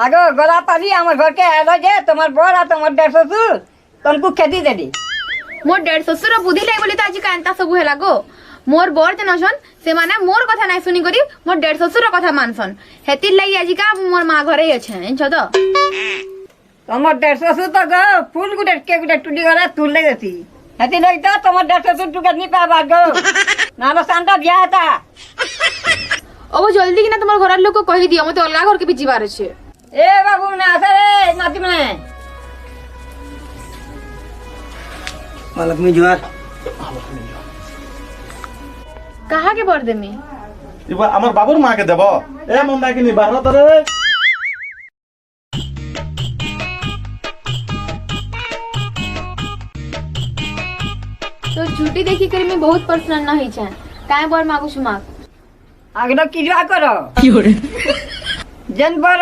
आगो गला पाली आम घर के आलो जे तुम्हार बर आ तुम्हार डेढ़ ससुर तुमको खेती देली मोर डेढ़ ससुर बुद्धि लाग बोली तो आज कांता सब है गो मोर बर जे नसन से माने मोर कथा नहीं सुनी करी मोर डेढ़ ससुर कथा मानसन हेतिर लागी आज का मोर माँ घरे अच्छे छ तो तुम्हार डेढ़ ससुर तो गो फूल गुटे के गुटे टूटी गला तुल ले गसी हेतिर लगी तो तुम्हार डेढ़ ससुर टुके नहीं पाबा गो नालो सांता बिया था अब जल्दी कि ना तुम्हार घर लोग को कही दियो मते अलगा घर के भी जीवार छे ए बाबू ना रे नाती में लक्ष्मी जुआर कहा के बर देमी इबा हमर बाबूर मां के देबो ए मुंडा की निबार तरे तो झूठी देखी कर मैं बहुत पर्सनल ना ही छे काहे बर मागु छु माग आगे की करो जन बर